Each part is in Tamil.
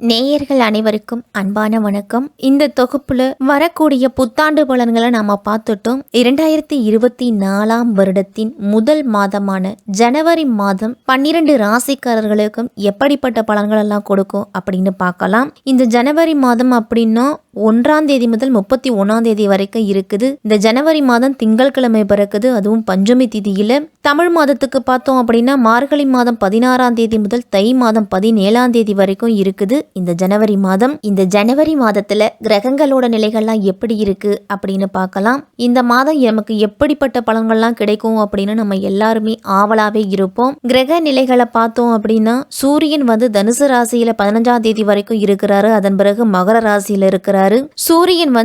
நேயர்கள் அனைவருக்கும் அன்பான வணக்கம். இந்த தொகுப்புல வரக்கூடிய புத்தாண்டு பலன்களை நாம பார்த்துட்டோம். 2024 வருடத்தின் முதல் மாதமான ஜனவரி மாதம் 12 ராசிக்காரர்களுக்கும் எப்படிப்பட்ட பலன்கள் எல்லாம் கொடுக்கும் அப்படின்னு பார்க்கலாம். இந்த ஜனவரி மாதம் அப்படின்னா 1ஆம் தேதி முதல் 31ஆம் தேதி வரைக்கும் இருக்குது. இந்த ஜனவரி மாதம் திங்கட்கிழமை பிறக்குது, அதுவும் பஞ்சமி திதியில. தமிழ் மாதத்துக்கு பார்த்தோம் அப்படின்னா மார்கழி மாதம் 16ஆம் தேதி முதல் தை மாதம் 17ஆம் தேதி வரைக்கும் இருக்குது இந்த ஜனவரி மாதம். இந்த ஜனவரி மாதத்துல கிரகங்களோட நிலைகள்லாம் எப்படி இருக்கு அப்படின்னு பார்க்கலாம். இந்த மாதம் நமக்கு எப்படிப்பட்ட பலன்கள்லாம் கிடைக்கும் அப்படின்னு நம்ம எல்லாருமே ஆவலாவே இருப்போம். கிரக நிலைகளை பார்த்தோம் அப்படின்னா சூரியன் தனுசு ராசியில 15ஆம் தேதி வரைக்கும் இருக்கிறாரு. அதன் பிறகு மகர ராசியில இருக்கிறாரு. சூரியன்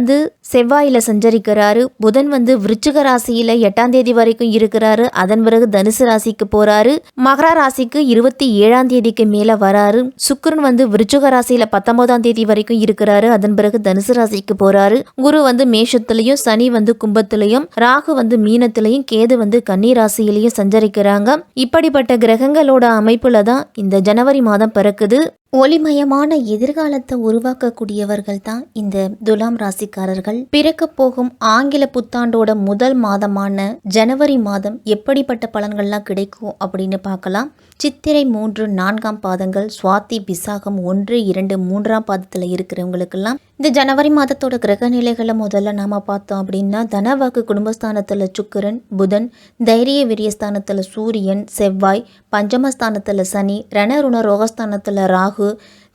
செவ்வாயில சஞ்சரிக்கிறாரு. புதன் விருச்சிக ராசியில 8ஆம் தேதி வரைக்கும் இருக்கிறாரு. அதன் பிறகு தனுசு ராசிக்கு போறாரு. மகர ராசிக்கு 27ஆம் தேதிக்கு மேல வராரு. சுக்கிரன் விருச்சிக ராசியில 19ஆம் தேதி வரைக்கும் இருக்கிறாரு. அதன் பிறகு தனுசு ராசிக்கு போறாரு. குரு மேஷத்திலையும், சனி கும்பத்திலையும், ராகு மீனத்திலையும், கேது கன்னி ராசியிலையும் சஞ்சரிக்கிறாங்க. இப்படிப்பட்ட கிரகங்களோட அமைப்புல தான் இந்த ஜனவரி மாதம் பிறக்குது. ஒளிமயமான எதிர்காலத்தை உருவாக்கக்கூடியவர்கள் தான் இந்த துலாம் ராசிக்காரர்கள். பிறக்க போகும் ஆங்கில புத்தாண்டோட முதல் மாதமான ஜனவரி மாதம் எப்படிப்பட்ட பலன்கள்லாம் கிடைக்கும் அப்படின்னு பார்க்கலாம். சித்திரை 3, 4ஆம் பாதங்கள், சுவாதி, விசாகம் 1, 2, 3ஆம் பாதத்தில் இருக்கிறவங்களுக்கெல்லாம் இந்த ஜனவரி மாதத்தோட கிரக நிலைகளை முதல்ல நாம பார்த்தோம் அப்படின்னா தனவாக்கு குடும்பஸ்தானத்தில் சுக்கிரன், புதன், தைரிய விரியஸ்தானத்தில் சூரியன், செவ்வாய், பஞ்சமஸ்தானத்தில் சனி, ரணருண ரோகஸ்தானத்தில் ராகு,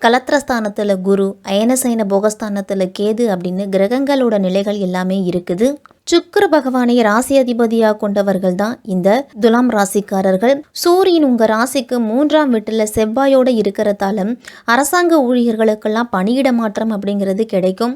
கலத்திரஸ்தானத்தில் குரு, அயனசைன போகஸ்தானத்தில் கேது அப்படின்னு கிரகங்களோட நிலைகள் எல்லாமே இருக்குது. சுக்கிர பகவானை ராசி அதிபதியாக கொண்டவர்கள் தான் இந்த துலாம் ராசிக்காரர்கள். சூரியன் உங்க ராசிக்கு 3ஆம் வீட்டுல செவ்வாயோட இருக்கிறதால அரசாங்க ஊழியர்களுக்கெல்லாம் பணியிட மாற்றம் அப்படிங்கிறது கிடைக்கும்.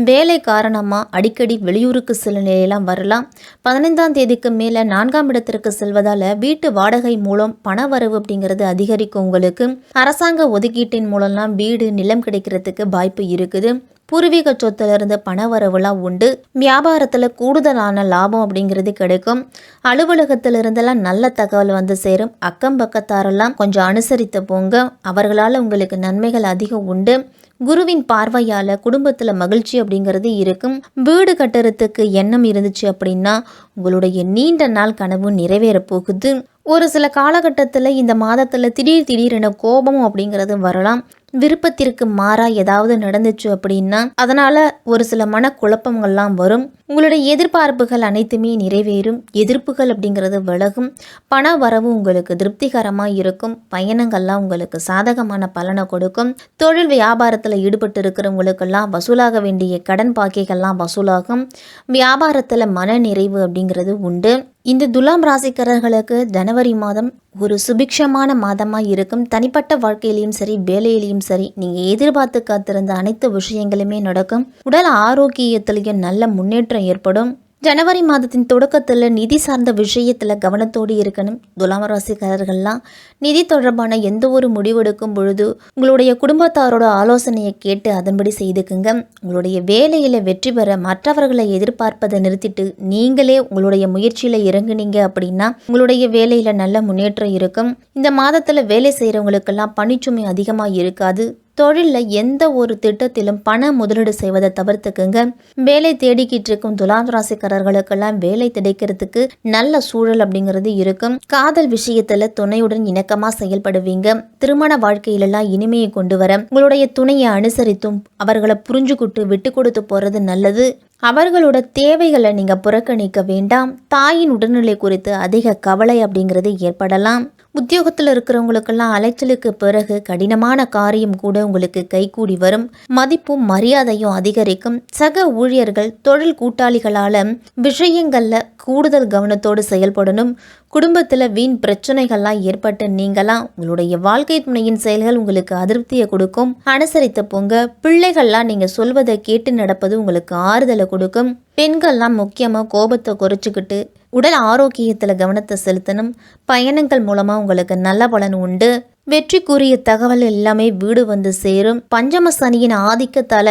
வேலை காரணமா அடிக்கடி வெளியூருக்கு சில நிலையெல்லாம் வரலாம். 15ஆம் தேதிக்கு மேல 4ஆம் இடத்திற்கு செல்வதால வீட்டு வாடகை மூலம் பண வரவு அப்படிங்கிறது அதிகரிக்கும். உங்களுக்கு அரசாங்க ஒதுக்கீட்டின் மூலம்லாம் வீடு, நிலம் கிடைக்கிறதுக்கு வாய்ப்பு இருக்குது. பூர்வீக சொத்துல இருந்து பண வரவுலாம் உண்டு. வியாபாரத்துல கூடுதலான லாபம் அப்படிங்கிறது கிடைக்கும். அலுவலகத்துல இருந்தெல்லாம் நல்ல தகவல் சேரும். அக்கம் பக்கத்தாரெல்லாம் கொஞ்சம் அனுசரித்து போங்க. அவர்களால் உங்களுக்கு நன்மைகள் அதிகம் உண்டு. குருவின் பார்வையால குடும்பத்துல மகிழ்ச்சி அப்படிங்கிறது இருக்கும். வீடு கட்டுறதுக்கு எண்ணம் இருந்துச்சு அப்படின்னா உங்களுடைய நீண்ட நாள் கனவு நிறைவேற போகுது. ஒரு சில காலகட்டத்தில் இந்த மாதத்தில் திடீரென கோபம் அப்படிங்கிறது வரலாம். விருப்பத்திற்கு மாறா ஏதாவது நடந்துச்சு அப்படின்னா அதனால ஒரு சில மனக்குழப்பங்கள்லாம் வரும். உங்களுடைய எதிர்பார்ப்புகள் அனைத்துமே நிறைவேறும். எதிர்ப்புகள் அப்படிங்கிறது விலகும். பண வரவு உங்களுக்கு திருப்திகரமாக இருக்கும். பயணங்கள்லாம் உங்களுக்கு சாதகமான பலனை கொடுக்கும். தொழில் வியாபாரத்தில் ஈடுபட்டு இருக்கிறவங்களுக்கெல்லாம் வசூலாக வேண்டிய கடன் பாக்கிகள்லாம் வசூலாகும். வியாபாரத்தில் மன நிறைவு அப்படிங்கிறது உண்டு. இந்த துலாம் ராசிக்காரர்களுக்கு ஜனவரி மாதம் ஒரு சுபிக்ஷமான மாதமாக இருக்கும். தனிப்பட்ட வாழ்க்கையிலையும் சரி, வேலையிலையும் சரி, நீங்கள் எதிர்பார்த்து காத்திருந்த அனைத்து விஷயங்களுமே நடக்கும். உடல் ஆரோக்கியத்திலையும் நல்ல முன்னேற்றம் ஏற்படும். ஜனவரி மாதத்தின் தொடக்கத்தில் நிதி சார்ந்த விஷயத்தில் கவனத்தோடு இருக்கணும். துலாம் ராசிக்காரர்கள்லாம் நிதி தொடர்பான எந்த ஒரு முடிவெடுக்கும் பொழுது உங்களுடைய குடும்பத்தாரோட ஆலோசனையை கேட்டு அதன்படி செய்துக்குங்க. உங்களுடைய வேலையில் வெற்றி பெற மற்றவர்களை எதிர்பார்ப்பதை நிறுத்திட்டு நீங்களே உங்களுடைய முயற்சியில் இறங்குனீங்க அப்படின்னா உங்களுடைய வேலையில் நல்ல முன்னேற்றம் இருக்கும். இந்த மாதத்தில் வேலை செய்கிறவங்களுக்கெல்லாம் பணிச்சுமை அதிகமாக இருக்காது. தொழிலில் எந்த ஒரு திட்டத்திலும் பண முதலீடு செய்வதை தவிர்த்துக்குங்க. வேலை தேடிக்கிட்டு இருக்கும் துலாம் ராசிக்காரர்களுக்கெல்லாம் வேலை கிடைக்கிறதுக்கு நல்ல சூழல் அப்படிங்கிறது இருக்கும். காதல் விஷயத்துல துணையுடன் இணக்கமா செயல்படுவீங்க. திருமண வாழ்க்கையிலெல்லாம் இனிமையை கொண்டு வர உங்களுடைய துணையை அனுசரித்தும் அவர்களை புரிஞ்சுக்கிட்டு விட்டு கொடுத்து போறது நல்லது. அவர்களோட தேவைகளை நீங்க புறக்கணிக்க வேண்டாம். தாயின் உடல்நிலை குறித்து அதிக கவலை அப்படிங்கிறது ஏற்படலாம். உத்தியோகத்தில் இருக்கிறவங்களுக்கெல்லாம் அலைச்சலுக்கு பிறகு கடினமான காரியம் கூட உங்களுக்கு கைகூடி வரும். மதிப்பும் மரியாதையும் அதிகரிக்கும். சக ஊழியர்கள், தொழில் கூட்டாளிகளால விஷயங்கள்ல கூடுதல் கவனத்தோடு செயல்படணும். குடும்பத்தில் வீண் பிரச்சனைகள்லாம் ஏற்பட்டு நீங்களாம் உங்களுடைய வாழ்க்கை துணையின் செயல்கள் உங்களுக்கு அதிருப்தியை கொடுக்கும். அனுசரித்து போங்க. பிள்ளைகள்லாம் நீங்க சொல்வதை கேட்டு நடப்பது உங்களுக்கு ஆறுதலை கொடுக்கும். பெண்கள்லாம் முக்கியமாக கோபத்தை குறைச்சிக்கிட்டு உடல் ஆரோக்கியத்தில் கவனத்தை செலுத்தணும். பயணங்கள் மூலமாக உங்களுக்கு நல்ல பலன் உண்டு. வெற்றிக்குரிய தகவல் எல்லாமே வீடு சேரும். பஞ்சம சனியின் ஆதிக்கத்தால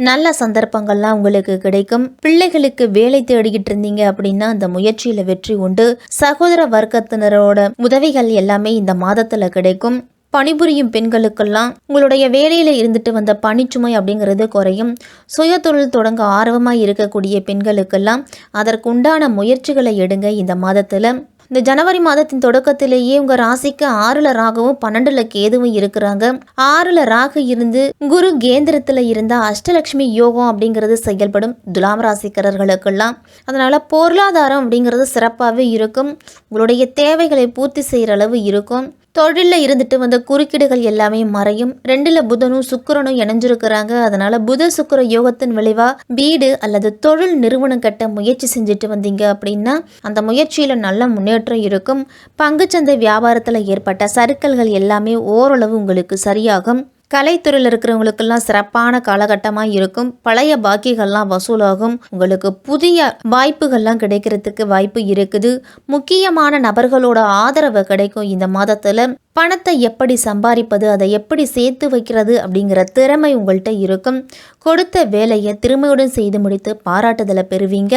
நல்ல சந்தர்ப்பங்கள்லாம் உங்களுக்கு கிடைக்கும். பிள்ளைகளுக்கு வேலை தேடிக்கிட்டு இருந்தீங்க அப்படின்னா அந்த முயற்சியில வெற்றி உண்டு. சகோதர வர்க்கத்தினரோட உதவிகள் எல்லாமே இந்த மாதத்துல கிடைக்கும். பணிபுரியும் பெண்களுக்கெல்லாம் உங்களுடைய வேலையில் இருந்துட்டு வந்த பணிச்சுமை அப்படிங்கிறது குறையும். சுய தொழில் தொடங்க ஆர்வமாக இருக்கக்கூடிய பெண்களுக்கெல்லாம் அதற்குண்டான முயற்சிகளை எடுங்க. இந்த மாதத்தில் இந்த ஜனவரி மாதத்தின் தொடக்கத்திலேயே உங்கள் ராசிக்கு 6ல் ராகவும் 12ல் கேதுவும் இருக்கிறாங்க. 6ல் ராகு இருந்து குரு கேந்திரத்தில் இருந்தால் அஷ்டலட்சுமி யோகம் அப்படிங்கிறது செயல்படும் துலாம் ராசிக்காரர்களுக்கெல்லாம். அதனால் பொருளாதாரம் அப்படிங்கிறது சிறப்பாகவே இருக்கும். உங்களுடைய தேவைகளை பூர்த்தி செய்கிற அளவு இருக்கும். தொழிலில் இருந்துட்டு வந்த குறுக்கீடுகள் எல்லாமே மறையும். 2ல் புதனும் சுக்கிரனும் இணைஞ்சிருக்கிறாங்க. அதனால புத சுக்கிர யோகத்தின் விளைவா வீடு அல்லது தொழில் நிறுவனம் கட்ட முயற்சி செஞ்சுட்டு வந்தீங்க அப்படின்னா அந்த முயற்சியில நல்ல முன்னேற்றம் இருக்கும். பங்குச்சந்தை வியாபாரத்தில் ஏற்பட்ட சறுக்கல்கள் எல்லாமே ஓரளவு உங்களுக்கு சரியாகும். கலைத்துறையில் இருக்கிறவங்களுக்கெல்லாம் சிறப்பான காலகட்டமாக இருக்கும். பழைய பாக்கிகள்லாம் வசூலாகும். உங்களுக்கு புதிய வாய்ப்புகள்லாம் கிடைக்கிறதுக்கு வாய்ப்பு இருக்குது. முக்கியமான நபர்களோட ஆதரவு கிடைக்கும். இந்த மாதத்தில் பணத்தை எப்படி சம்பாதிப்பது, அதை எப்படி சேர்த்து வைக்கிறது அப்படிங்கிற திறமை உங்கள்கிட்ட இருக்கும். கொடுத்த வேலையை திறமையுடன் செய்து முடித்து பாராட்டுதலை பெறுவீங்க.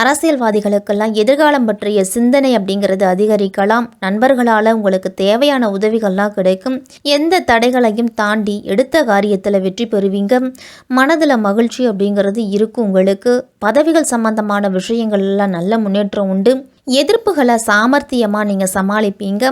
அரசியல்வாதிகளுக்கெல்லாம் எதிர்காலம் பற்றிய சிந்தனை அப்படிங்கிறது அதிகரிக்கலாம். நண்பர்களால் உங்களுக்கு தேவையான உதவிகள்லாம் கிடைக்கும். எந்த தடைகளையும் தாண்டி எடுத்த காரியத்தில் வெற்றி பெறுவீங்க. மனதில் மகிழ்ச்சி அப்படிங்கிறது இருக்கும். உங்களுக்கு பதவிகள் சம்பந்தமான விஷயங்கள்லாம் நல்ல முன்னேற்றம் உண்டு. எதிர்ப்புகளை சாமர்த்தியமாக நீங்கள் சமாளிப்பீங்க.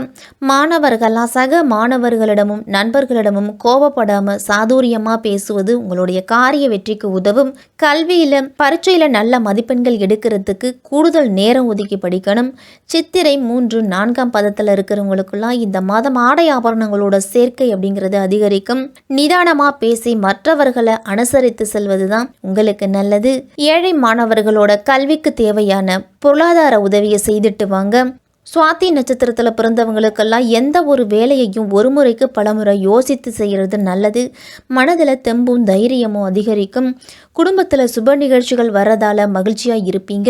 மாணவர்களாக சக மாணவர்களிடமும் நண்பர்களிடமும் கோபப்படாமல் சாதுரியமாக பேசுவது உங்களுடைய காரிய வெற்றிக்கு உதவும். கல்வியில் பரீட்சையில் நல்ல மதிப்பெண்கள் எடுக்கிறதுக்கு கூடுதல் நேரம் ஒதுக்கி படிக்கணும். சித்திரை 3, 4ஆம் பதத்தில் இருக்கிறவங்களுக்கெல்லாம் இந்த மாதம் ஆடை ஆபரணங்களோட சேர்க்கை அப்படிங்கிறது அதிகரிக்கும். நிதானமாக பேசி மற்றவர்களை அனுசரித்து செல்வது தான் உங்களுக்கு நல்லது. ஏழை மாணவர்களோட கல்விக்கு தேவையான பொருளாதார உதவியை செய்துட்டு வாங்க. சுவாதி நட்சத்திரத்தில் பிறந்தவங்களுக்கெல்லாம் எந்த ஒரு வேலையையும் ஒரு முறைக்கு பலமுறை யோசித்து செய்கிறது நல்லது. மனதில் தெம்பும் தைரியமும் அதிகரிக்கும். குடும்பத்தில் சுப நிகழ்ச்சிகள் வர்றதால மகிழ்ச்சியாக இருப்பீங்க.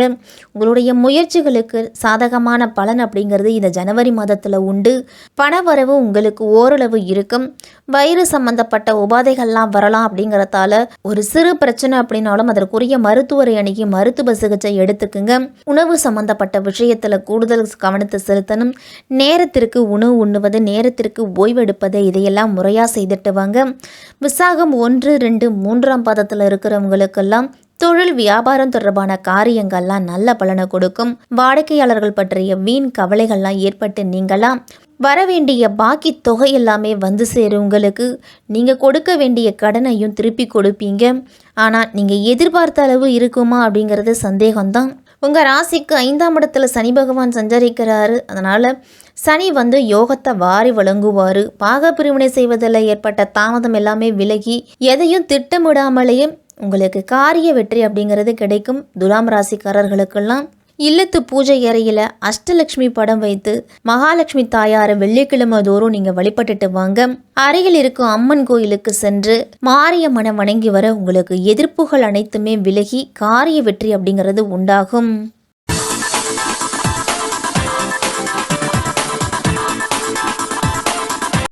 உங்களுடைய முயற்சிகளுக்கு சாதகமான பலன் அப்படிங்கிறது இந்த ஜனவரி மாதத்தில் உண்டு. பண வரவு உங்களுக்கு ஓரளவு இருக்கும். வயிறு சம்பந்தப்பட்ட உபாதைகள்லாம் வரலாம் அப்படிங்கிறதால ஒரு சிறு பிரச்சனை அப்படின்னாலும் அதற்குரிய மருத்துவரை அணுகி மருத்துவ சிகிச்சை எடுத்துக்குங்க. உணவு சம்பந்தப்பட்ட விஷயத்தில் கூடுதல் கவனத்தை செலுத்தணும். நேரத்திற்கு உணவு உண்ணுவது, நேரத்திற்கு ஓய்வெடுப்பது, இதையெல்லாம் முறையாக செய்துட்டு வாங்க. விசாகம் 1, 2, 3ஆம் பதத்தில் இருக்கிறவங்களுக்கெல்லாம் தொழில் வியாபாரம் தொடர்பான காரியங்கள்லாம் நல்ல பலனை கொடுக்கும். வாடிக்கையாளர்கள் பற்றிய வீண் கவலைகள்லாம் ஏற்பட்டு நீங்களாம். வரவேண்டிய பாக்கி தொகை எல்லாமே வந்து சேரும். உங்களுக்கு நீங்கள் கொடுக்க வேண்டிய கடனையும் திருப்பி கொடுப்பீங்க. ஆனால் நீங்கள் எதிர்பார்த்த அளவு இருக்குமா அப்படிங்கிறது சந்தேகம்தான். உங்கள் ராசிக்கு 5ஆம் இடத்துல சனி பகவான் சஞ்சரிக்கிறாரு. அதனால் சனி யோகத்தை வாரி வழங்குவார். பாக பிரிவினை செய்வதில் ஏற்பட்ட தாமதம் எல்லாமே விலகி எதையும் திட்டமிடாமலேயே உங்களுக்கு காரிய வெற்றி அப்படிங்கிறது கிடைக்கும். துலாம் ராசிக்காரர்களுக்கெல்லாம் இல்லத்து பூஜை அறையில் அஷ்டலட்சுமி படம் வைத்து மகாலட்சுமி தாயாரை வெள்ளிக்கிழமை தோறும் நீங்கள் வழிபட்டுட்டு வாங்க. அருகில் இருக்கும் அம்மன் கோயிலுக்கு சென்று மாரியம்மனை வணங்கி வர உங்களுக்கு எதிர்ப்புகள் அனைத்துமே விலகி காரிய வெற்றி அப்படிங்கிறது உண்டாகும்.